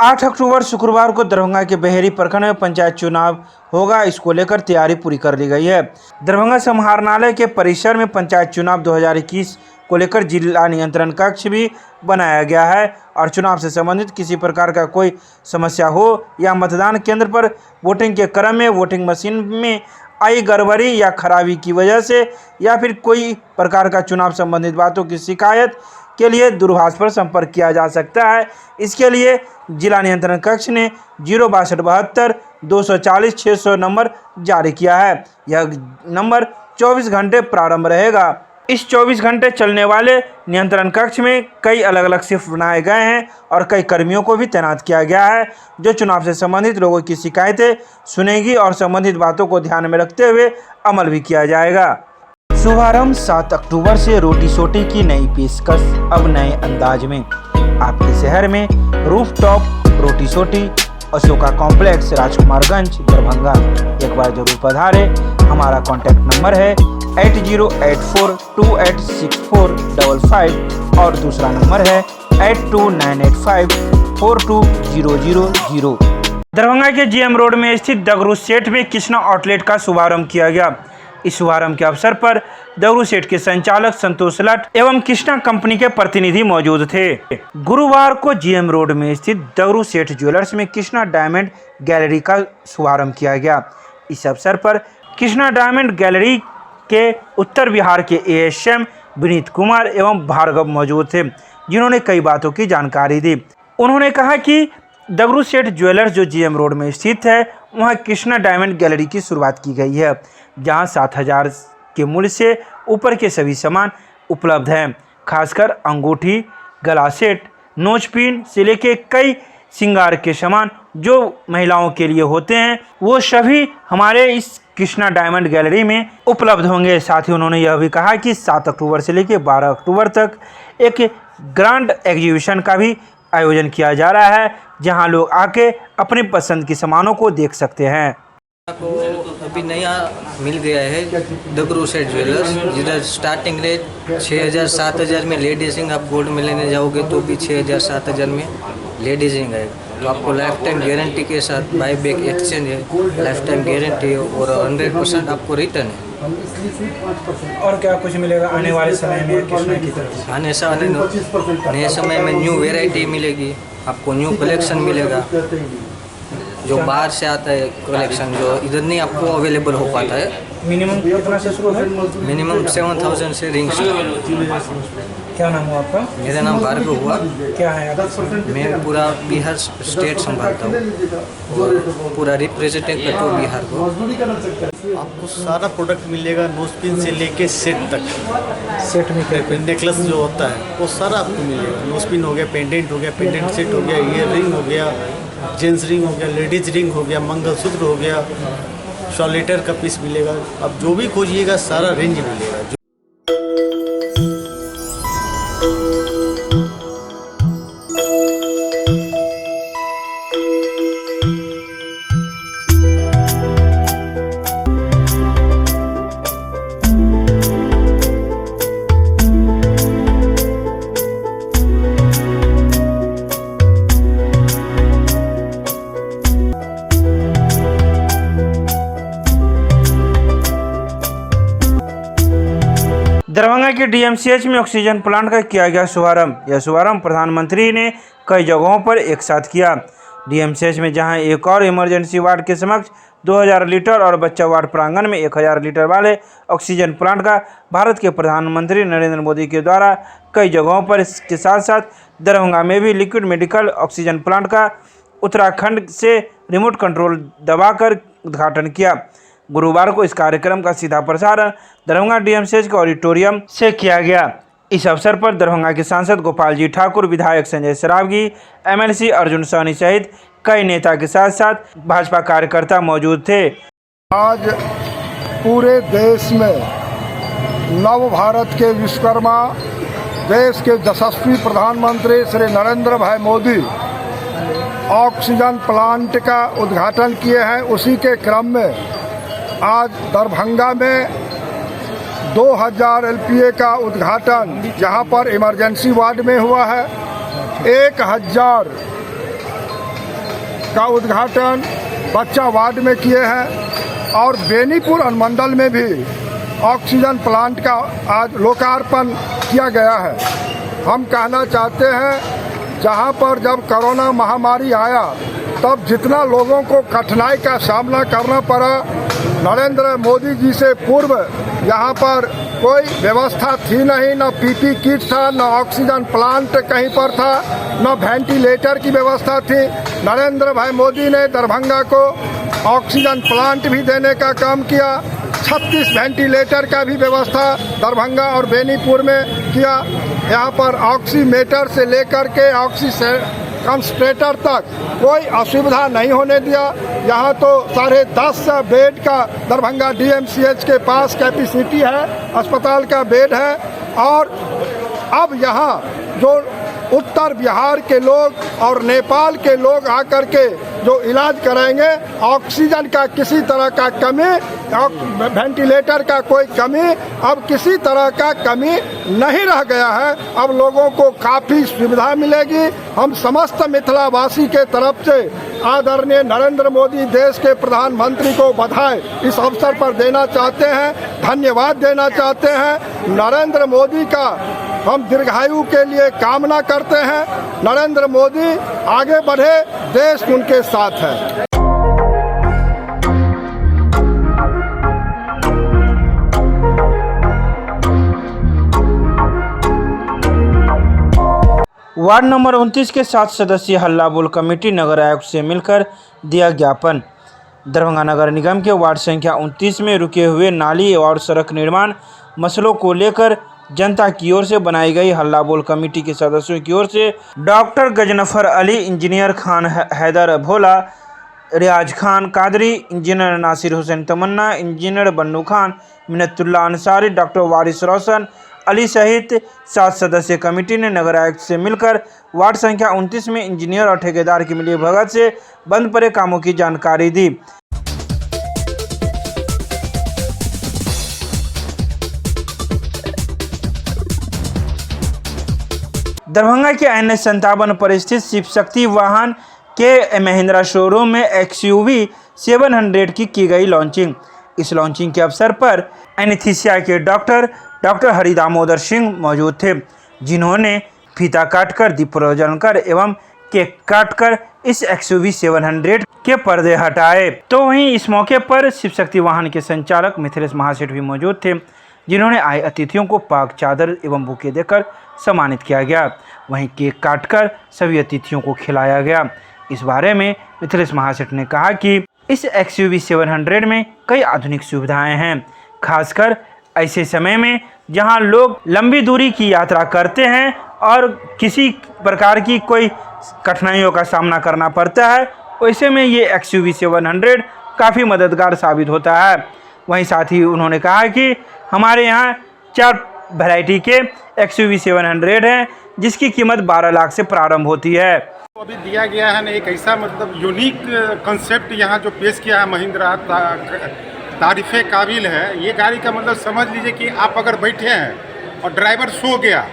8 अक्टूबर शुक्रवार को दरभंगा के बहेरी प्रखंड में पंचायत चुनाव होगा। इसको लेकर तैयारी पूरी कर ली गई है। दरभंगा समाहरणालय के परिसर में पंचायत चुनाव 2021 को लेकर जिला नियंत्रण कक्ष भी बनाया गया है और चुनाव से संबंधित किसी प्रकार का कोई समस्या हो या मतदान केंद्र पर वोटिंग के क्रम में वोटिंग मशीन में आई गड़बड़ी या खराबी की वजह से या फिर कोई प्रकार का चुनाव संबंधित बातों की शिकायत के लिए दूरभाष पर संपर्क किया जा सकता है। इसके लिए जिला नियंत्रण कक्ष ने 06272 240 600 नंबर जारी किया है। यह नंबर 24 घंटे प्रारंभ रहेगा। इस 24 घंटे चलने वाले नियंत्रण कक्ष में कई अलग अलग शिफ्ट बनाए गए हैं और कई कर्मियों को भी तैनात किया गया है जो चुनाव से संबंधित लोगों की शिकायतें सुनेगी और संबंधित बातों को ध्यान में रखते हुए अमल भी किया जाएगा। शुभारंभ 7 अक्टूबर से रोटी सोटी की नई पेशकश अब नए अंदाज में आपके शहर में रूफटॉप रोटी सोटी अशोका कॉम्प्लेक्स राजकुमारगंज दरभंगा। एक बार जरूर पधारे। हमारा कॉन्टैक्ट नंबर है 8084286455 और दूसरा नंबर है 8298542000। दरभंगा के जीएम रोड में स्थित दगरू सेठ में कृष्णा आउटलेट का शुभारंभ किया गया। इस शुभारंभ के अवसर पर दगरू सेठ के संचालक संतोष लट एवं कृष्णा कंपनी के प्रतिनिधि मौजूद थे। गुरुवार को जीएम रोड में स्थित दगरू सेठ ज्वेलर्स में कृष्णा डायमंड गैलरी का शुभारंभ किया गया। इस अवसर पर कृष्णा डायमंड गैलरी के उत्तर बिहार के एएसएम विनीत कुमार एवं भार्गव मौजूद थे जिन्होंने कई बातों की जानकारी दी। उन्होंने कहा कि दगरू सेठ ज्वेलर्स जो जीएम रोड में स्थित है वहाँ कृष्णा डायमंड गैलरी की शुरुआत की गई है जहाँ 7000 के मूल्य से ऊपर के सभी सामान उपलब्ध हैं। खासकर अंगूठी, गला सेट, नोचपिन से लेके कई श्रृंगार के सामान जो महिलाओं के लिए होते हैं वो सभी हमारे इस कृष्णा डायमंड गैलरी में उपलब्ध होंगे। साथ ही उन्होंने यह भी कहा कि 7 अक्टूबर से लेकर 12 अक्टूबर तक एक ग्रैंड एग्जीबिशन का भी आयोजन किया जा रहा है जहां लोग आके अपनी पसंद के सामानों को देख सकते हैं। को अभी नया मिल गया है दगरू सेठ ज्वेलर्स जिधर स्टार्टिंग रेट 6000-7000 में लेडीजिंग आप गोल्ड में लेने जाओगे तो भी 6000-7000 में लेडीजिंग है। तो आपको लाइफ टाइम गारंटी के साथ बाय बैक एक्सचेंज है, लाइफ टाइम गारंटी है और 100% आपको रिटर्न है। और क्या कुछ मिलेगा आने वाले समय में कृष्णा की तरफ से? नए समय में न्यू वेराइटी मिलेगी, आपको न्यू कलेक्शन मिलेगा जो बाहर से आता है कलेक्शन जो इधर नहीं आपको अवेलेबल हो पाता है। मिनिमम कितना से शुरू है? मिनिमम 7000 से रिंग स्टार्ट। क्या नाम हुआ आपका? मेरा नाम भार्गव हुआ। क्या है आप? मैं पूरा बिहार स्टेट संभालता हूँ और पूरा रिप्रेजेंटेटिव करता हूँ बिहार को। आपको सारा प्रोडक्ट मिलेगा, नोजपिन से लेके सेट तक। सेट में क्या नेकलेस जो होता है वो सारा आपको मिलेगा। नोजपिन हो गया, पेंडेंट हो गया, पेंडेंट सेट हो गया, ईयर रिंग हो गया, जेंट्स रिंग हो गया, लेडीज रिंग हो गया, मंगलसूत्र हो गया, सॉलिटर का पीस मिलेगा। अब जो भी खोजिएगा सारा रेंज मिलेगा। दरभंगा के डीएमसीएच में ऑक्सीजन प्लांट का किया गया शुभारंभ। यह शुभारंभ प्रधानमंत्री ने कई जगहों पर एक साथ किया। डीएमसीएच में जहां एक और इमरजेंसी वार्ड के समक्ष 2000 लीटर और बच्चा वार्ड प्रांगण में 1000 लीटर वाले ऑक्सीजन प्लांट का भारत के प्रधानमंत्री नरेंद्र मोदी के द्वारा कई जगहों पर इसके साथ साथ दरभंगा में भी लिक्विड मेडिकल ऑक्सीजन प्लांट का उत्तराखंड से रिमोट कंट्रोल दबाकर उद्घाटन किया। गुरुवार को इस कार्यक्रम का सीधा प्रसारण दरभंगा डीएमसीएच के ऑडिटोरियम से किया गया। इस अवसर पर दरभंगा के सांसद गोपाल जी ठाकुर, विधायक संजय सरावगी, एमएलसी अर्जुन सहनी सहित कई नेता के साथ साथ भाजपा कार्यकर्ता मौजूद थे। आज पूरे देश में नव भारत के विश्वकर्मा देश के यशस्वी प्रधानमंत्री श्री नरेंद्र भाई मोदी ऑक्सीजन प्लांट का उद्घाटन किए हैं। उसी के क्रम में आज दरभंगा में 2000 एलपीए का उद्घाटन जहां पर इमरजेंसी वार्ड में हुआ है। 1000 का उद्घाटन बच्चा वार्ड में किए हैं और बेनीपुर अनुमंडल में भी ऑक्सीजन प्लांट का आज लोकार्पण किया गया है। हम कहना चाहते हैं, जहां पर जब कोरोना महामारी आया तब जितना लोगों को कठिनाई का सामना करना पड़ा, नरेंद्र मोदी जी से पूर्व यहाँ पर कोई व्यवस्था थी नहीं, न पीपी किट था, न ऑक्सीजन प्लांट कहीं पर था, न वेंटिलेटर की व्यवस्था थी। नरेंद्र भाई मोदी ने दरभंगा को ऑक्सीजन प्लांट भी देने का काम किया, 36 वेंटिलेटर का भी व्यवस्था दरभंगा और बेनीपुर में किया। यहाँ पर ऑक्सीमीटर से लेकर के कंसंट्रेटर तक कोई असुविधा नहीं होने दिया। यहाँ तो 10.5 बेड का दरभंगा DMCH के पास कैपेसिटी है, अस्पताल का बेड है। और अब यहाँ जो उत्तर बिहार के लोग और नेपाल के लोग आकर के जो इलाज कराएंगे, ऑक्सीजन का किसी तरह का कमी, वेंटिलेटर का कोई कमी, अब किसी तरह का कमी नहीं रह गया है। अब लोगों को काफ़ी सुविधा मिलेगी। हम समस्त मिथिलावासी के तरफ से आदरणीय नरेंद्र मोदी देश के प्रधानमंत्री को बधाई इस अवसर पर देना चाहते हैं, धन्यवाद देना चाहते हैं। नरेंद्र मोदी का हम दीर्घायु के लिए कामना करते हैं। नरेंद्र मोदी आगे बढ़े, देश उनके साथ है। वार्ड नंबर 29 के 7 सदस्यीय हल्ला बोल कमेटी नगर आयुक्त से मिलकर दिया ज्ञापन। दरभंगा नगर निगम के वार्ड संख्या 29 में रुके हुए नाली और सड़क निर्माण मसलों को लेकर जनता की ओर से बनाई गई हल्ला बोल कमेटी के सदस्यों की ओर से डॉक्टर गजनफर अली, इंजीनियर खान हैदर भोला, रियाज खान कादरी, इंजीनियर नासिर हुसैन तमन्ना, इंजीनियर बन्नू खान, मिन्नतुल्लाह अंसारी, डॉक्टर वारिस रोशन अली सहित 7 सदस्यीय कमेटी ने नगर आयुक्त से मिलकर वार्ड संख्या 29 में इंजीनियर और ठेकेदार की मिलीभगत से बंद पड़े कामों की जानकारी दी। दरभंगा के NH57 पर स्थित शिव शक्ति वाहन के महिंद्रा शोरूम में XUV 700 की गई लॉन्चिंग। इस लॉन्चिंग के अवसर पर एनेस्थीसिया के डॉक्टर हरि दामोदर सिंह मौजूद थे, जिन्होंने फीता काटकर, दीप प्रज्वलन कर एवं केक काटकर इस XUV 700 के पर्दे हटाए। तो वहीं इस मौके पर शिव शक्ति वाहन के संचालक मिथिलेश महासेठ भी मौजूद थे, जिन्होंने आए अतिथियों को पाक चादर एवं बुके देकर सम्मानित किया गया। वहीं केक काटकर सभी अतिथियों को खिलाया गया। इस बारे में मिथिलेश महासेठ ने कहा कि इस XUV 700 में कई आधुनिक सुविधाएं हैं, खासकर ऐसे समय में जहां लोग लंबी दूरी की यात्रा करते हैं और किसी प्रकार की कोई कठिनाइयों का सामना करना पड़ता है, वैसे में ये XUV 700 काफ़ी मददगार साबित होता है। वहीं साथ ही उन्होंने कहा कि हमारे यहाँ 4 वैरायटी के XUV 700 हैं, जिसकी कीमत 12 लाख से प्रारंभ होती है। अभी दिया गया है ना एक ऐसा मतलब यूनिक कंसेप्ट यहाँ जो पेश किया है महिंद्रा, तारीफ़े काबिल है। ये गाड़ी का मतलब समझ लीजिए कि आप अगर बैठे हैं और ड्राइवर सो गया,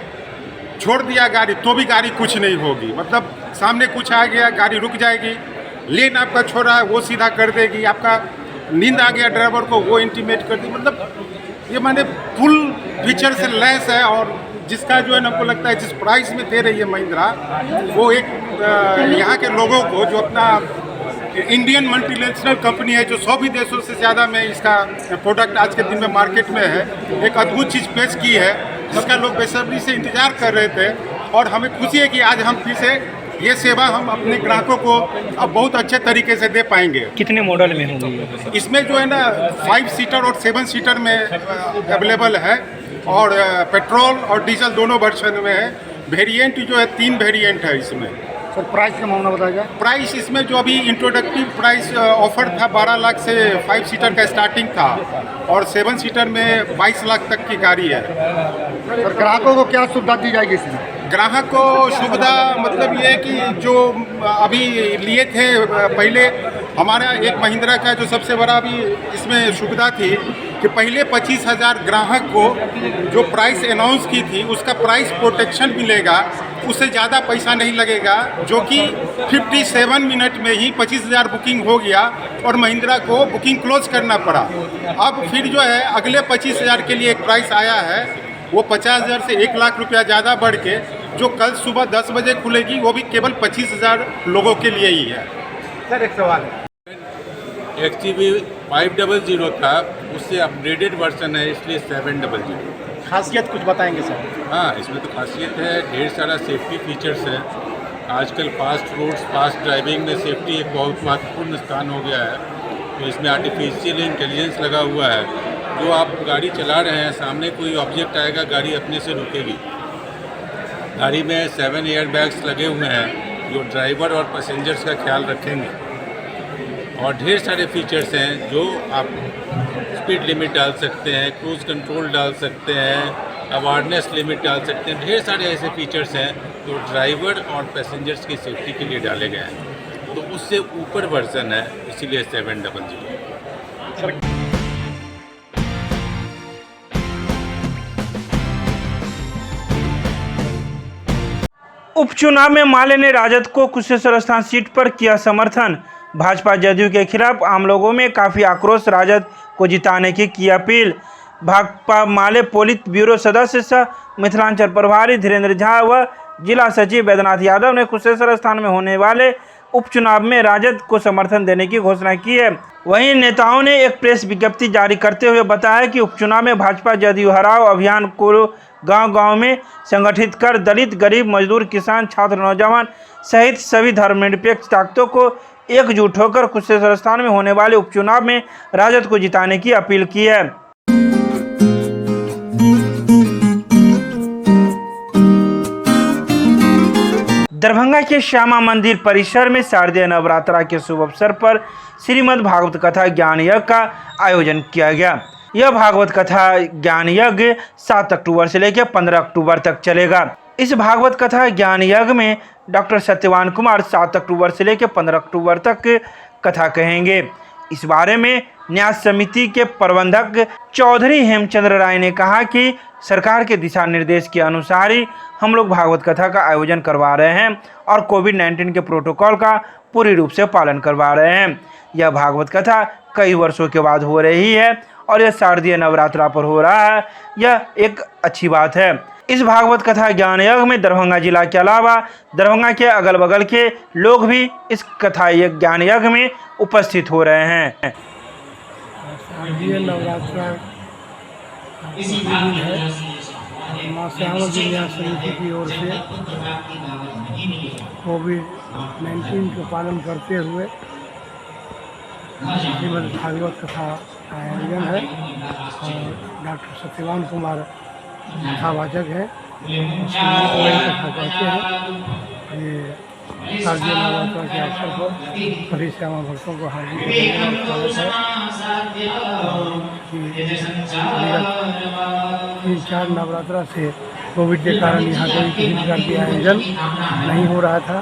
छोड़ दिया गाड़ी, तो भी गाड़ी कुछ नहीं होगी। मतलब सामने कुछ आ गया, गाड़ी रुक जाएगी, लेन आपका छोड़ा है वो सीधा कर देगी, आपका नींद आ गया ड्राइवर को वो इंटीमेट कर दी। मतलब ये माने फुल फीचर से लैस है। और जिसका जो है ना हमको लगता है जिस प्राइस में दे रही है महिंद्रा, वो एक यहाँ के लोगों को जो अपना इंडियन मल्टीनेशनल कंपनी है जो 100 भी देशों से ज़्यादा में इसका प्रोडक्ट आज के दिन में मार्केट में है, एक अद्भुत चीज़ पेश की है, जिसका लोग बेसब्री से इंतज़ार कर रहे थे। और हमें खुशी है कि आज हम फिर से ये सेवा हम अपने ग्राहकों को अब बहुत अच्छे तरीके से दे पाएंगे। कितने मॉडल में होंगे? इसमें जो है ना 5 सीटर और 7 सीटर में अवेलेबल है, और पेट्रोल और डीजल दोनों वर्जन में है। वेरिएंट जो है 3 वेरिएंट है इसमें। सर प्राइस का मामला बताइएगा। प्राइस इसमें जो अभी इंट्रोडक्टिव प्राइस ऑफर था 12 लाख से 5 सीटर का स्टार्टिंग था, और 7 सीटर में 22 लाख तक की गाड़ी है। सर ग्राहकों को क्या सुविधा दी जाएगी इसमें? ग्राहक को सुविधा मतलब ये है कि जो अभी लिए थे पहले, हमारा एक महिंद्रा का जो सबसे बड़ा अभी इसमें सुविधा थी कि पहले 25,000 ग्राहक को जो प्राइस अनाउंस की थी उसका प्राइस प्रोटेक्शन मिलेगा उससे ज़्यादा पैसा नहीं लगेगा, जो कि 57 मिनट में ही 25,000 बुकिंग हो गया और महिंद्रा को बुकिंग क्लोज करना पड़ा। अब फिर जो है अगले 25,000 के लिए एक प्राइस आया है, वो 50,000 से 1 लाख रुपया ज़्यादा बढ़ के जो कल सुबह 10 बजे खुलेगी वो भी केवल 25,000 लोगों के लिए ही है। सर एक सवाल है, XUV 500 था, उससे अपग्रेडेड वर्जन है इसलिए 700। खासियत कुछ बताएंगे सर? हाँ, इसमें तो खासियत है, ढेर सारा सेफ्टी फीचर्स है। आजकल फास्ट रोड्स फास्ट ड्राइविंग में सेफ्टी एक बहुत महत्वपूर्ण स्थान हो गया है। तो इसमें आर्टिफिशियल इंटेलिजेंस लगा हुआ है। जो आप गाड़ी चला रहे हैं, सामने कोई ऑब्जेक्ट आएगा, गाड़ी अपने से रुकेगी। गाड़ी में 7 एयर बैग्स लगे हुए हैं जो ड्राइवर और पैसेंजर्स का ख्याल रखेंगे। और ढेर सारे फीचर्स हैं जो आप स्पीड लिमिट डाल सकते हैं, क्रूज़ कंट्रोल डाल सकते हैं, अवेयरनेस लिमिट डाल सकते हैं। ढेर सारे ऐसे फीचर्स हैं जो ड्राइवर और पैसेंजर्स की सेफ्टी के लिए डाले गए हैं। तो उससे ऊपर वर्जन है, इसीलिए 700। उपचुनाव में माले ने राजद को कुशेश्वर स्थान सीट पर किया समर्थन। भाजपा जदयू के खिलाफ आम लोगों में काफ़ी आक्रोश, राजद को जिताने की अपील। भाकपा माले पोलित ब्यूरो सदस्य सह मिथिलांचल प्रभारी धीरेन्द्र झा व जिला सचिव वैद्यनाथ यादव ने कुशेश्वर स्थान में होने वाले उपचुनाव में राजद को समर्थन देने की घोषणा की है। वहीं नेताओं ने एक प्रेस विज्ञप्ति जारी करते हुए बताया कि उपचुनाव में भाजपा जदयू हराओ अभियान को गांव-गांव में संगठित कर दलित, गरीब, मजदूर, किसान, छात्र, नौजवान सहित सभी धर्मनिरपेक्ष ताकतों को एकजुट होकर कुशेश्वर स्थान में होने वाले उपचुनाव में राजद को जिताने की अपील की है। दरभंगा के श्यामा मंदिर परिसर में शारदीय नवरात्रा के शुभ अवसर पर श्रीमद् भागवत कथा ज्ञान यज्ञ का आयोजन किया गया। यह भागवत कथा ज्ञान यज्ञ 7 अक्टूबर से लेकर 15 अक्टूबर तक चलेगा। इस भागवत कथा ज्ञान यज्ञ में डॉक्टर सत्यवान कुमार 7 अक्टूबर से लेकर 15 अक्टूबर तक कथा कहेंगे। इस बारे में न्यास समिति के प्रबंधक चौधरी हेमचंद्र राय ने कहा कि सरकार के दिशा निर्देश के अनुसार ही हम लोग भागवत कथा का आयोजन करवा रहे हैं और कोविड-19 के प्रोटोकॉल का पूरी रूप से पालन करवा रहे हैं। यह भागवत कथा कई वर्षों के बाद हो रही है और यह शारदीय नवरात्रा पर हो रहा है। यह एक अच्छी बात है। इस भागवत कथा ज्ञान यज्ञ में दरभंगा जिला के अलावा दरभंगा के अगल बगल के लोग भी इस कथा ज्ञान यज्ञ में उपस्थित हो रहे हैं। शारदीय नवरात्रा है, माँ श्यामा जी न्यास समिति की ओर से कोविड-19 का पालन करते हुए श्रीमद् भागवत कथा का आयोजन है और डॉक्टर सत्यवान कुमार कथावाचक है। कथा कहते हैं। ये शारदीय नवरात्रा के अवसर पर सभी श्यामा भक्तों को हार्दिक स्वागत है। 3-4 नवरात्रा से कोविड के कारण यहाँ कोई किसी प्रकार की आयोजन नहीं हो रहा था।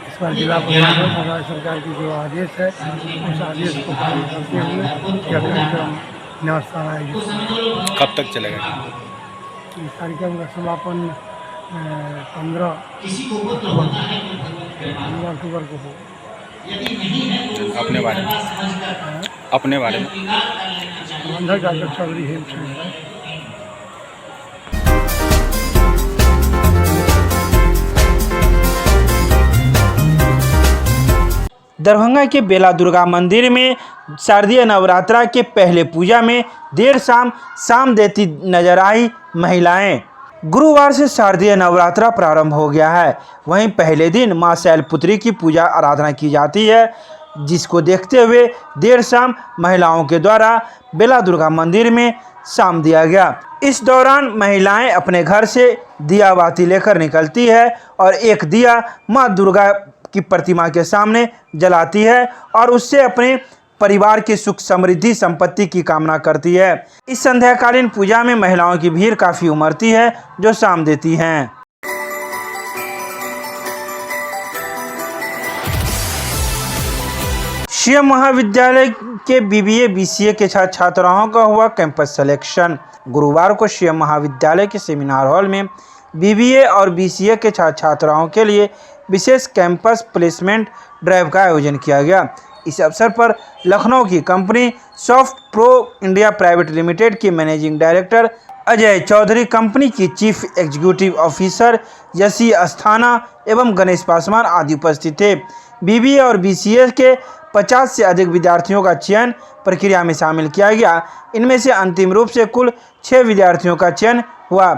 इस बार जिला प्रशासन और राज्य सरकार की जो आदेश है उस आदेश को पालन करते हुए यह कार्यक्रम न्यासस्थान आयोजित। कब तक चलेगा? इस कार्यक्रम का समापन 15 अक्टूबर को हो। अपने बारे में प्रबंधक डॉक्टर चौधरी हेमचंद्र राय। दरभंगा के बेला दुर्गा मंदिर में शारदीय नवरात्रा के पहले पूजा में देर शाम देती नजर आई महिलाएं। गुरुवार से शारदीय नवरात्रा प्रारंभ हो गया है। वहीं पहले दिन मां शैलपुत्री की पूजा आराधना की जाती है, जिसको देखते हुए देर शाम महिलाओं के द्वारा बेला दुर्गा मंदिर में शाम दिया गया। इस दौरान महिलाएं अपने घर से दिया बाती लेकर निकलती है और एक दिया मां दुर्गा की प्रतिमा के सामने जलाती है और उससे अपने परिवार की सुख समृद्धि संपत्ति की कामना करती है। इस संध्याकालीन पूजा में महिलाओं की भीड़ काफी उमड़ती है जो शाम देती हैं। सीएम महाविद्यालय के बीबीए बीसीए के छात्राओं का हुआ कैंपस सिलेक्शन। गुरुवार को सीएम महाविद्यालय के सेमिनार हॉल में BBA और BCA के छात्राओं के लिए विशेष कैंपस प्लेसमेंट ड्राइव का आयोजन किया गया। इस अवसर पर लखनऊ की company Soft Pro India Private Limited के managing director Ajay Chaudhary, company की chief executive officer Yashi Asthana एवं गणेश पासवान आदि उपस्थित थे। BBA और BCA के 50 से अधिक विद्यार्थियों का चयन प्रक्रिया में शामिल किया गया। इनमें से अंतिम रूप से कुल 6 विद्यार्थियों का चयन हुआ।